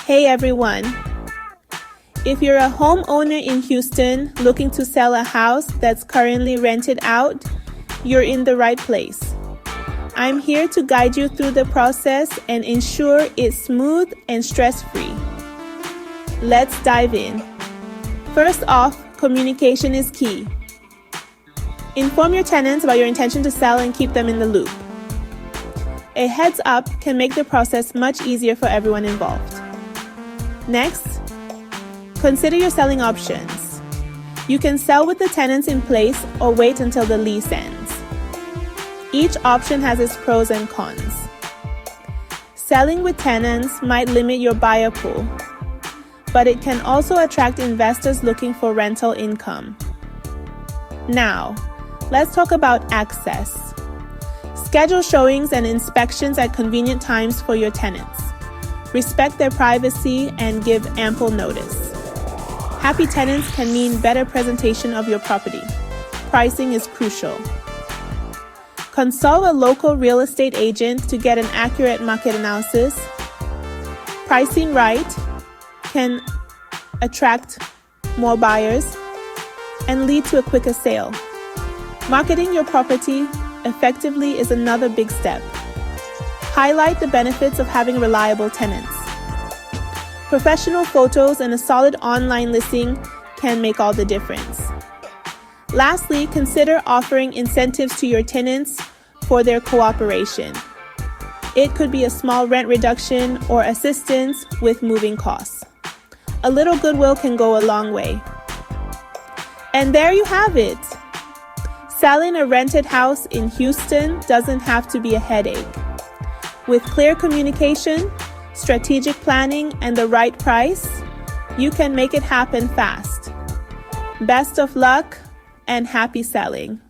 Hey everyone! If you're a homeowner in Houston looking to sell a house that's currently rented out, you're in the right place. I'm here to guide you through the process and ensure it's smooth and stress-free. Let's dive in. First off, communication is key. Inform your tenants about your intention to sell and keep them in the loop. A heads up can make the process much easier for everyone involved. Next, consider your selling options. You can sell with the tenants in place or wait until the lease ends. Each option has its pros and cons. Selling with tenants might limit your buyer pool, but it can also attract investors looking for rental income. Now, let's talk about access. Schedule showings and inspections at convenient times for your tenants. Respect their privacy and give ample notice. Happy tenants can mean better presentation of your property. Pricing is crucial. Consult a local real estate agent to get an accurate market analysis. Pricing right can attract more buyers and lead to a quicker sale. Marketing your property effectively is another big step. Highlight the benefits of having reliable tenants. Professional photos and a solid online listing can make all the difference. Lastly, consider offering incentives to your tenants for their cooperation. It could be a small rent reduction or assistance with moving costs. A little goodwill can go a long way. And there you have it. Selling a rented house in Houston doesn't have to be a headache. With clear communication, strategic planning, and the right price, you can make it happen fast. Best of luck and happy selling.